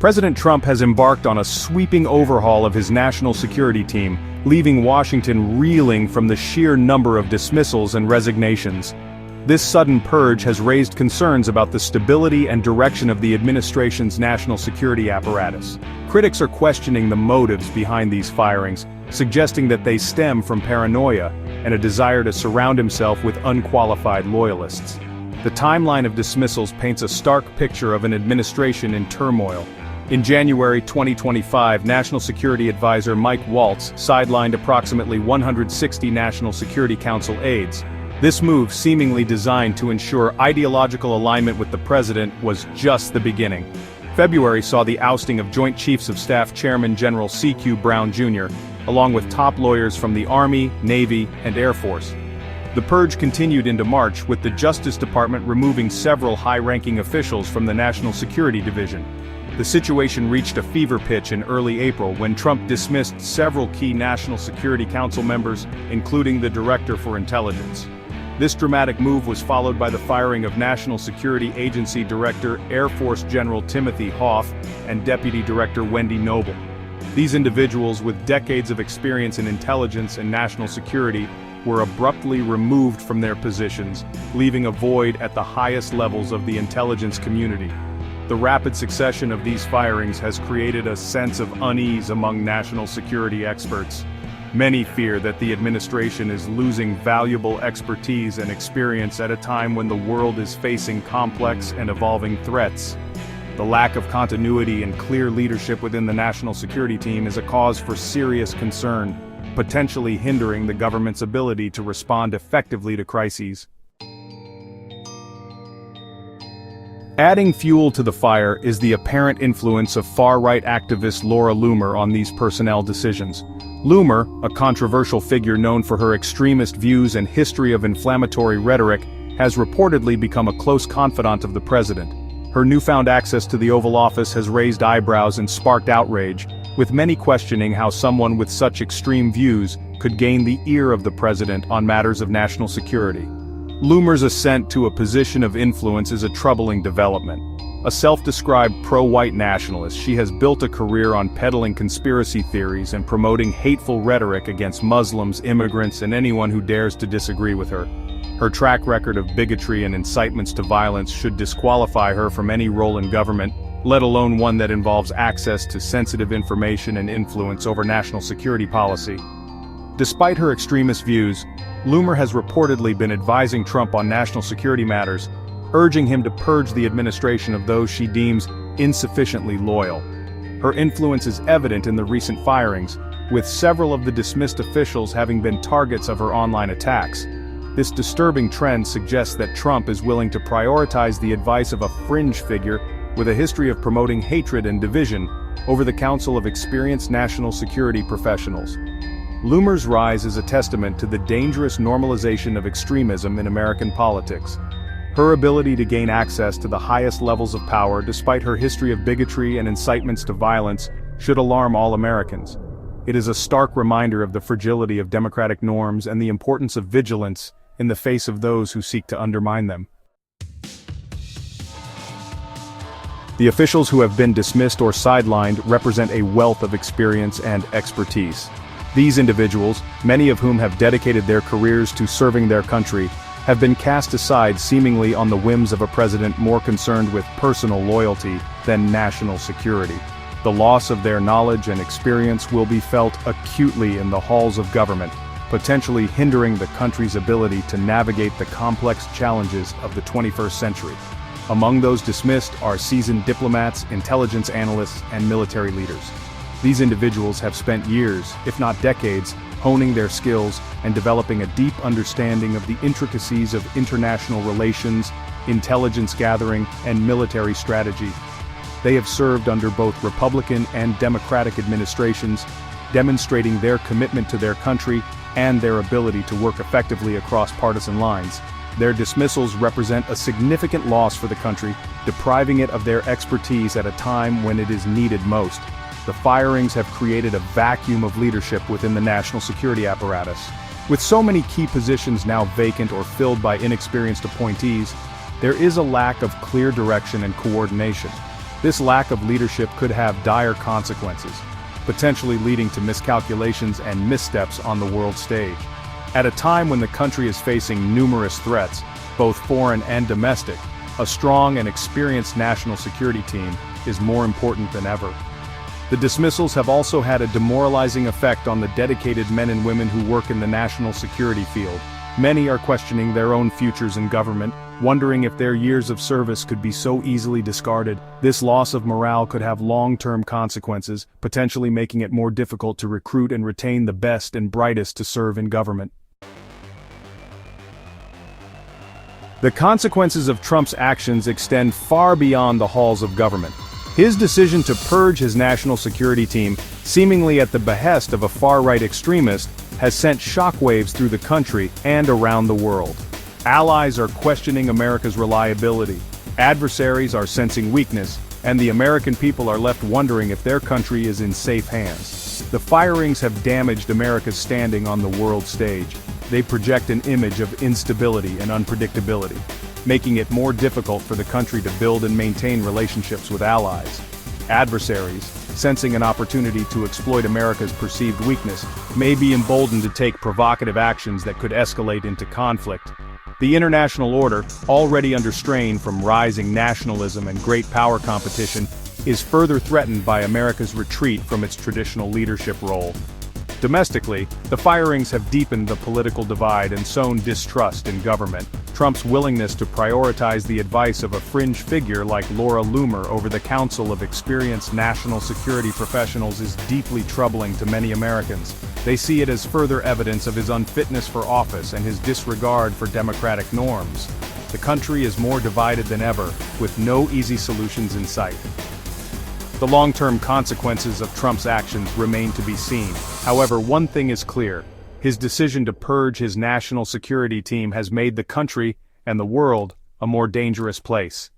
President Trump has embarked on a sweeping overhaul of his national security team, leaving Washington reeling from the sheer number of dismissals and resignations. This sudden purge has raised concerns about the stability and direction of the administration's national security apparatus. Critics are questioning the motives behind these firings, suggesting that they stem from paranoia and a desire to surround himself with unqualified loyalists. The timeline of dismissals paints a stark picture of an administration in turmoil. In January 2025, National Security Advisor Mike Waltz sidelined approximately 160 National Security Council aides. This move, seemingly designed to ensure ideological alignment with the president, was just the beginning. February saw the ousting of Joint Chiefs of Staff Chairman General C.Q. Brown Jr., along with top lawyers from the Army, Navy, and Air Force. The purge continued into March, with the Justice Department removing several high-ranking officials from the National Security Division. The situation reached a fever pitch in early April when Trump dismissed several key National Security Council members, including the Director for Intelligence. This dramatic move was followed by the firing of National Security Agency Director Air Force General Timothy Hoff and Deputy Director Wendy Noble. These individuals, with decades of experience in intelligence and national security, were abruptly removed from their positions, leaving a void at the highest levels of the intelligence community. The rapid succession of these firings has created a sense of unease among national security experts. Many fear that the administration is losing valuable expertise and experience at a time when the world is facing complex and evolving threats. The lack of continuity and clear leadership within the national security team is a cause for serious concern, potentially hindering the government's ability to respond effectively to crises. Adding fuel to the fire is the apparent influence of far-right activist Laura Loomer on these personnel decisions. Loomer, a controversial figure known for her extremist views and history of inflammatory rhetoric, has reportedly become a close confidant of the president. Her newfound access to the Oval Office has raised eyebrows and sparked outrage, with many questioning how someone with such extreme views could gain the ear of the president on matters of national security. Loomer's ascent to a position of influence is a troubling development. A self-described pro-white nationalist, she has built a career on peddling conspiracy theories and promoting hateful rhetoric against Muslims, immigrants, and anyone who dares to disagree with her. Her track record of bigotry and incitements to violence should disqualify her from any role in government, let alone one that involves access to sensitive information and influence over national security policy. Despite her extremist views, Loomer has reportedly been advising Trump on national security matters, urging him to purge the administration of those she deems insufficiently loyal. Her influence is evident in the recent firings, with several of the dismissed officials having been targets of her online attacks. This disturbing trend suggests that Trump is willing to prioritize the advice of a fringe figure with a history of promoting hatred and division over the counsel of experienced national security professionals. Loomer's rise is a testament to the dangerous normalization of extremism in American politics. Her ability to gain access to the highest levels of power despite her history of bigotry and incitements to violence should alarm all Americans. It is a stark reminder of the fragility of democratic norms and the importance of vigilance in the face of those who seek to undermine them. The officials who have been dismissed or sidelined represent a wealth of experience and expertise. These individuals, many of whom have dedicated their careers to serving their country, have been cast aside seemingly on the whims of a president more concerned with personal loyalty than national security. The loss of their knowledge and experience will be felt acutely in the halls of government, potentially hindering the country's ability to navigate the complex challenges of the 21st century. Among those dismissed are seasoned diplomats, intelligence analysts, and military leaders. These individuals have spent years, if not decades, honing their skills and developing a deep understanding of the intricacies of international relations, intelligence gathering, and military strategy. They have served under both Republican and Democratic administrations, demonstrating their commitment to their country and their ability to work effectively across partisan lines. Their dismissals represent a significant loss for the country, depriving it of their expertise at a time when it is needed most. The firings have created a vacuum of leadership within the national security apparatus. With so many key positions now vacant or filled by inexperienced appointees, there is a lack of clear direction and coordination. This lack of leadership could have dire consequences, potentially leading to miscalculations and missteps on the world stage. At a time when the country is facing numerous threats, both foreign and domestic, a strong and experienced national security team is more important than ever. The dismissals have also had a demoralizing effect on the dedicated men and women who work in the national security field. Many are questioning their own futures in government, wondering if their years of service could be so easily discarded. This loss of morale could have long-term consequences, potentially making it more difficult to recruit and retain the best and brightest to serve in government. The consequences of Trump's actions extend far beyond the halls of government. His decision to purge his national security team, seemingly at the behest of a far-right extremist, has sent shockwaves through the country and around the world. Allies are questioning America's reliability, adversaries are sensing weakness, and the American people are left wondering if their country is in safe hands. The firings have damaged America's standing on the world stage. They project an image of instability and unpredictability, making it more difficult for the country to build and maintain relationships with allies. Adversaries, sensing an opportunity to exploit America's perceived weakness, may be emboldened to take provocative actions that could escalate into conflict. The international order, already under strain from rising nationalism and great power competition, is further threatened by America's retreat from its traditional leadership role. Domestically, the firings have deepened the political divide and sown distrust in government. Trump's willingness to prioritize the advice of a fringe figure like Laura Loomer over the counsel of experienced national security professionals is deeply troubling to many Americans. They see it as further evidence of his unfitness for office and his disregard for democratic norms. The country is more divided than ever, with no easy solutions in sight. The long-term consequences of Trump's actions remain to be seen. However, one thing is clear. His decision to purge his national security team has made the country and the world a more dangerous place.